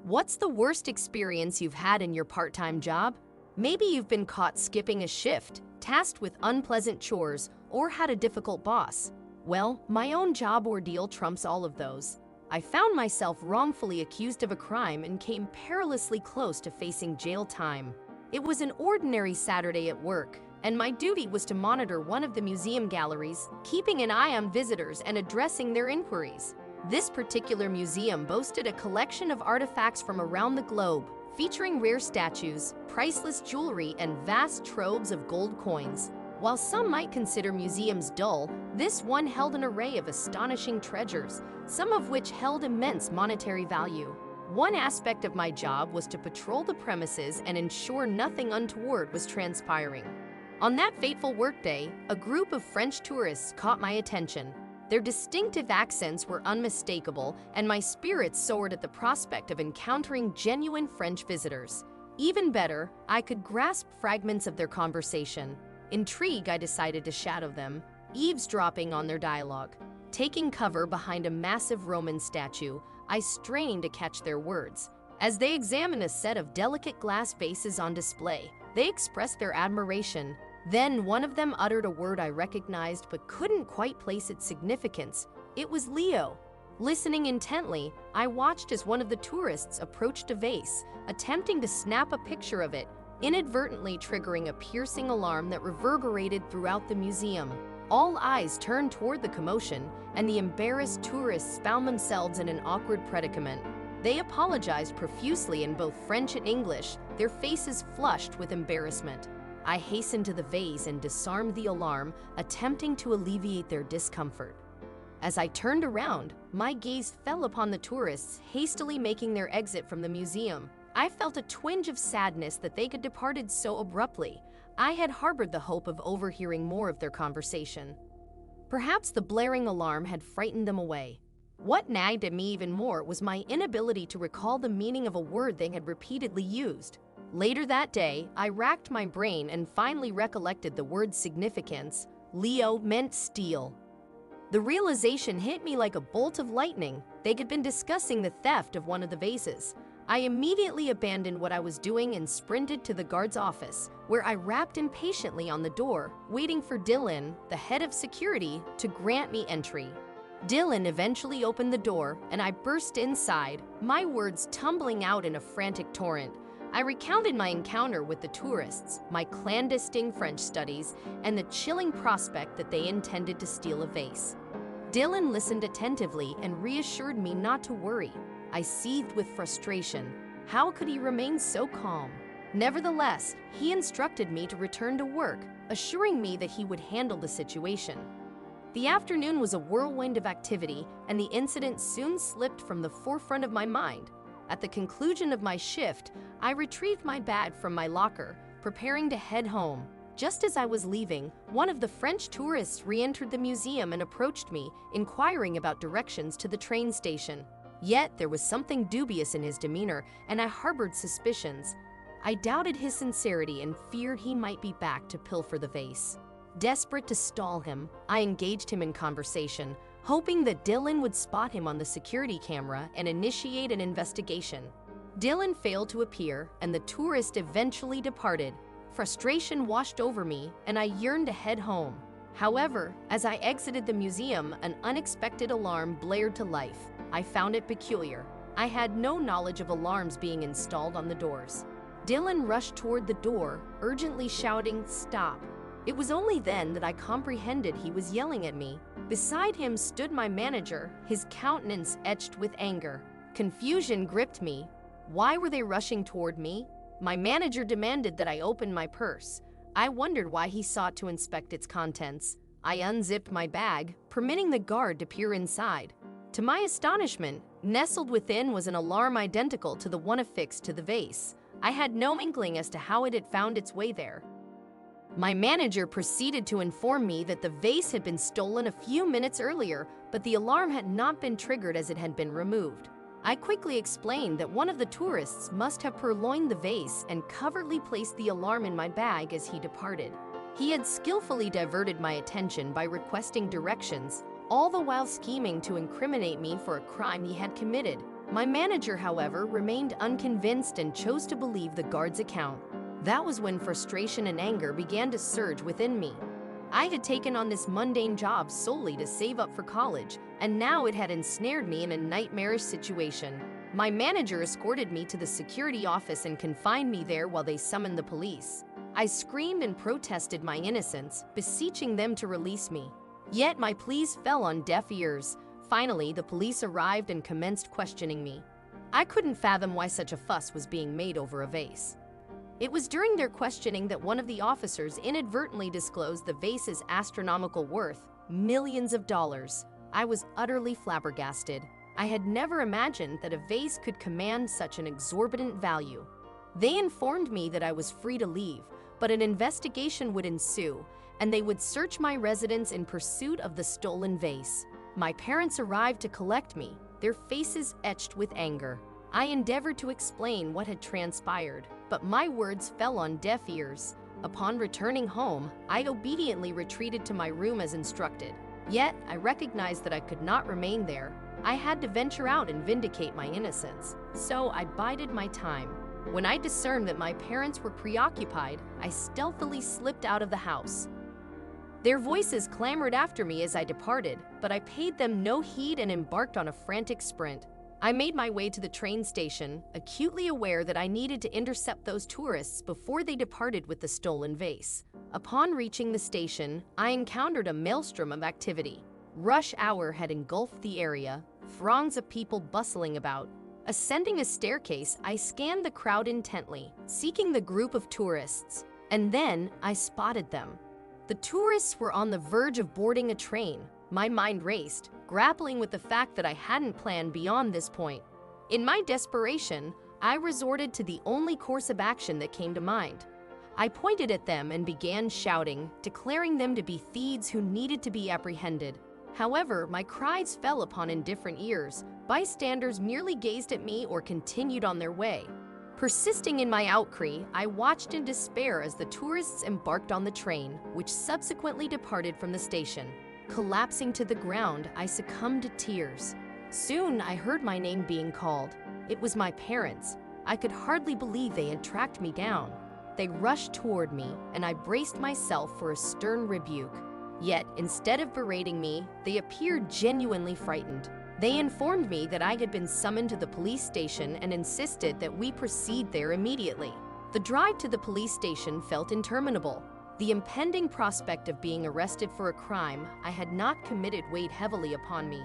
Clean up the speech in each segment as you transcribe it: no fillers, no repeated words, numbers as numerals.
What's the worst experience you've had in your part-time job? Maybe you've been caught skipping a shift, tasked with unpleasant chores, or had a difficult boss. Well, my own job ordeal trumps all of those. I found myself wrongfully accused of a crime and came perilously close to facing jail time. It was an ordinary Saturday at work, and my duty was to monitor one of the museum galleries, keeping an eye on visitors and addressing their inquiries. This particular museum boasted a collection of artifacts from around the globe, featuring rare statues, priceless jewelry, and vast troves of gold coins. While some might consider museums dull, this one held an array of astonishing treasures, some of which held immense monetary value. One aspect of my job was to patrol the premises and ensure nothing untoward was transpiring. On that fateful workday, a group of French tourists caught my attention. Their distinctive accents were unmistakable, and my spirits soared at the prospect of encountering genuine French visitors. Even better, I could grasp fragments of their conversation. Intrigued, I decided to shadow them, eavesdropping on their dialogue. Taking cover behind a massive Roman statue, I strained to catch their words. As they examined a set of delicate glass vases on display, they expressed their admiration. Then one of them uttered a word I recognized but couldn't quite place its significance. It was Leo. Listening intently, I watched as one of the tourists approached a vase, attempting to snap a picture of it, inadvertently triggering a piercing alarm that reverberated throughout the museum. All eyes turned toward the commotion, and the embarrassed tourists found themselves in an awkward predicament. They apologized profusely in both French and English, their faces flushed with embarrassment. I hastened to the vase and disarmed the alarm, attempting to alleviate their discomfort. As I turned around, my gaze fell upon the tourists hastily making their exit from the museum. I felt a twinge of sadness that they had departed so abruptly. I had harbored the hope of overhearing more of their conversation. Perhaps the blaring alarm had frightened them away. What nagged at me even more was my inability to recall the meaning of a word they had repeatedly used. Later that day, I racked my brain and finally recollected the word's significance. Leo meant steel. The realization hit me like a bolt of lightning. They had been discussing the theft of one of the vases. I immediately abandoned what I was doing and sprinted to the guard's office, where I rapped impatiently on the door, waiting for Dylan, the head of security, to grant me entry. Dylan eventually opened the door, and I burst inside, my words tumbling out in a frantic torrent. I recounted my encounter with the tourists, my clandestine French studies, and the chilling prospect that they intended to steal a vase. Dylan listened attentively and reassured me not to worry. I seethed with frustration. How could he remain so calm? Nevertheless, he instructed me to return to work, assuring me that he would handle the situation. The afternoon was a whirlwind of activity, and the incident soon slipped from the forefront of my mind. At the conclusion of my shift, I retrieved my bag from my locker, preparing to head home. Just as I was leaving, one of the French tourists re-entered the museum and approached me, inquiring about directions to the train station. Yet there was something dubious in his demeanor, and I harbored suspicions. I doubted his sincerity and feared he might be back to pilfer the vase. Desperate to stall him, I engaged him in conversation, hoping that Dylan would spot him on the security camera and initiate an investigation. Dylan failed to appear, and the tourist eventually departed. Frustration washed over me, and I yearned to head home. However, as I exited the museum, an unexpected alarm blared to life. I found it peculiar. I had no knowledge of alarms being installed on the doors. Dylan rushed toward the door, urgently shouting, "Stop." It was only then that I comprehended he was yelling at me. Beside him stood my manager, his countenance etched with anger. Confusion gripped me. Why were they rushing toward me? My manager demanded that I open my purse. I wondered why he sought to inspect its contents. I unzipped my bag, permitting the guard to peer inside. To my astonishment, nestled within was an alarm identical to the one affixed to the vase. I had no inkling as to how it had found its way there. My manager proceeded to inform me that the vase had been stolen a few minutes earlier, but the alarm had not been triggered as it had been removed. I quickly explained that one of the tourists must have purloined the vase and covertly placed the alarm in my bag as he departed. He had skillfully diverted my attention by requesting directions, all the while scheming to incriminate me for a crime he had committed. My manager, however, remained unconvinced and chose to believe the guard's account. That was when frustration and anger began to surge within me. I had taken on this mundane job solely to save up for college, and now it had ensnared me in a nightmarish situation. My manager escorted me to the security office and confined me there while they summoned the police. I screamed and protested my innocence, beseeching them to release me. Yet my pleas fell on deaf ears. Finally, the police arrived and commenced questioning me. I couldn't fathom why such a fuss was being made over a vase. It was during their questioning that one of the officers inadvertently disclosed the vase's astronomical worth, millions of dollars. I was utterly flabbergasted. I had never imagined that a vase could command such an exorbitant value. They informed me that I was free to leave, but an investigation would ensue, and they would search my residence in pursuit of the stolen vase. My parents arrived to collect me, their faces etched with anger. I endeavored to explain what had transpired, but my words fell on deaf ears. Upon returning home, I obediently retreated to my room as instructed. Yet, I recognized that I could not remain there. I had to venture out and vindicate my innocence, so I bided my time. When I discerned that my parents were preoccupied, I stealthily slipped out of the house. Their voices clamored after me as I departed, but I paid them no heed and embarked on a frantic sprint. I made my way to the train station, acutely aware that I needed to intercept those tourists before they departed with the stolen vase. Upon reaching the station, I encountered a maelstrom of activity. Rush hour had engulfed the area, throngs of people bustling about. Ascending a staircase, I scanned the crowd intently, seeking the group of tourists. And then I spotted them. The tourists were on the verge of boarding a train. My mind raced, grappling with the fact that I hadn't planned beyond this point. In my desperation, I resorted to the only course of action that came to mind. I pointed at them and began shouting, declaring them to be thieves who needed to be apprehended. However, my cries fell upon indifferent ears. Bystanders merely gazed at me or continued on their way. Persisting in my outcry, I watched in despair as the tourists embarked on the train, which subsequently departed from the station. Collapsing to the ground, I succumbed to tears. Soon, I heard my name being called. It was my parents. I could hardly believe they had tracked me down. They rushed toward me, and I braced myself for a stern rebuke. Yet, instead of berating me, they appeared genuinely frightened. They informed me that I had been summoned to the police station and insisted that we proceed there immediately. The drive to the police station felt interminable. The impending prospect of being arrested for a crime I had not committed weighed heavily upon me.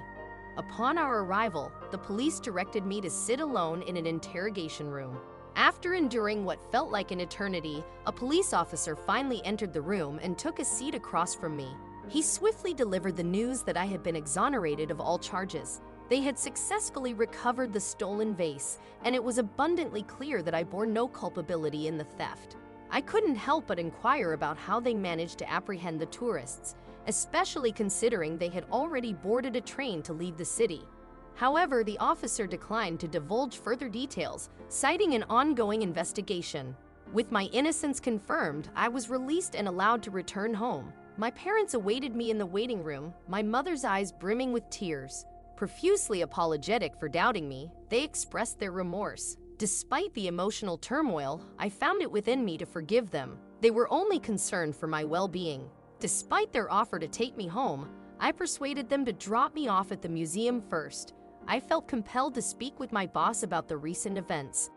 Upon our arrival, the police directed me to sit alone in an interrogation room. After enduring what felt like an eternity, a police officer finally entered the room and took a seat across from me. He swiftly delivered the news that I had been exonerated of all charges. They had successfully recovered the stolen vase, and it was abundantly clear that I bore no culpability in the theft. I couldn't help but inquire about how they managed to apprehend the tourists, especially considering they had already boarded a train to leave the city. However, the officer declined to divulge further details, citing an ongoing investigation. With my innocence confirmed, I was released and allowed to return home. My parents awaited me in the waiting room, my mother's eyes brimming with tears. Profusely apologetic for doubting me, they expressed their remorse. Despite the emotional turmoil, I found it within me to forgive them. They were only concerned for my well-being. Despite their offer to take me home, I persuaded them to drop me off at the museum first. I felt compelled to speak with my boss about the recent events.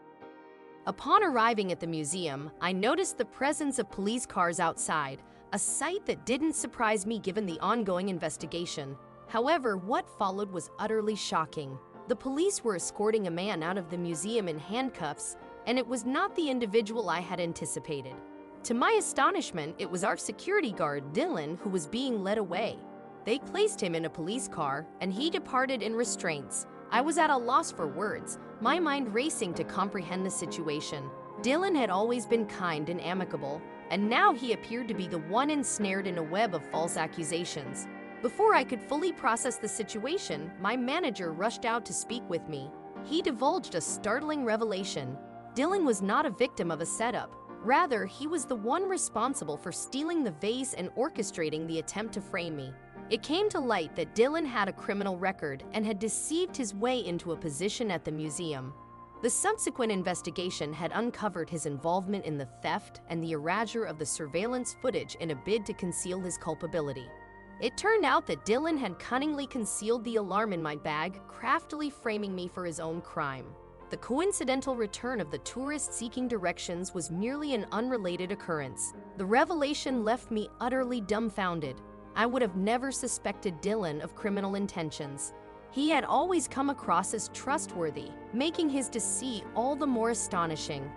Upon arriving at the museum, I noticed the presence of police cars outside, a sight that didn't surprise me given the ongoing investigation. However, what followed was utterly shocking. The police were escorting a man out of the museum in handcuffs, and it was not the individual I had anticipated. To my astonishment, it was our security guard, Dylan, who was being led away. They placed him in a police car, and he departed in restraints. I was at a loss for words, my mind racing to comprehend the situation. Dylan had always been kind and amicable, and now he appeared to be the one ensnared in a web of false accusations. Before I could fully process the situation, my manager rushed out to speak with me. He divulged a startling revelation. Dylan was not a victim of a setup. Rather, he was the one responsible for stealing the vase and orchestrating the attempt to frame me. It came to light that Dylan had a criminal record and had deceived his way into a position at the museum. The subsequent investigation had uncovered his involvement in the theft and the erasure of the surveillance footage in a bid to conceal his culpability. It turned out that Dylan had cunningly concealed the alarm in my bag, craftily framing me for his own crime. The coincidental return of the tourist seeking directions was merely an unrelated occurrence. The revelation left me utterly dumbfounded. I would have never suspected Dylan of criminal intentions. He had always come across as trustworthy, making his deceit all the more astonishing.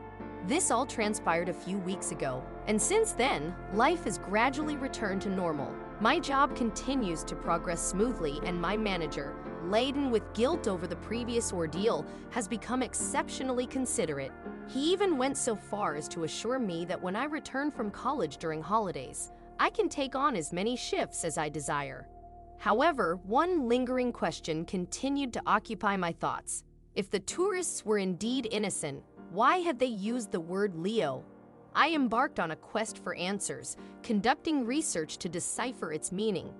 This all transpired a few weeks ago, and since then, life has gradually returned to normal. My job continues to progress smoothly, and my manager, laden with guilt over the previous ordeal, has become exceptionally considerate. He even went so far as to assure me that when I return from college during holidays, I can take on as many shifts as I desire. However, one lingering question continued to occupy my thoughts. If the tourists were indeed innocent, why had they used the word Leo? I embarked on a quest for answers, conducting research to decipher its meaning.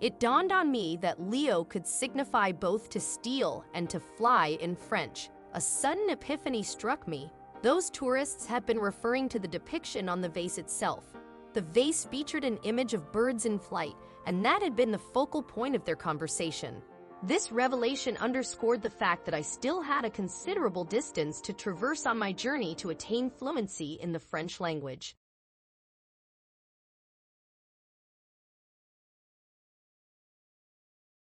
It dawned on me that Leo could signify both to steal and to fly in French. A sudden epiphany struck me. Those tourists had been referring to the depiction on the vase itself. The vase featured an image of birds in flight, and that had been the focal point of their conversation. This revelation underscored the fact that I still had a considerable distance to traverse on my journey to attain fluency in the French language.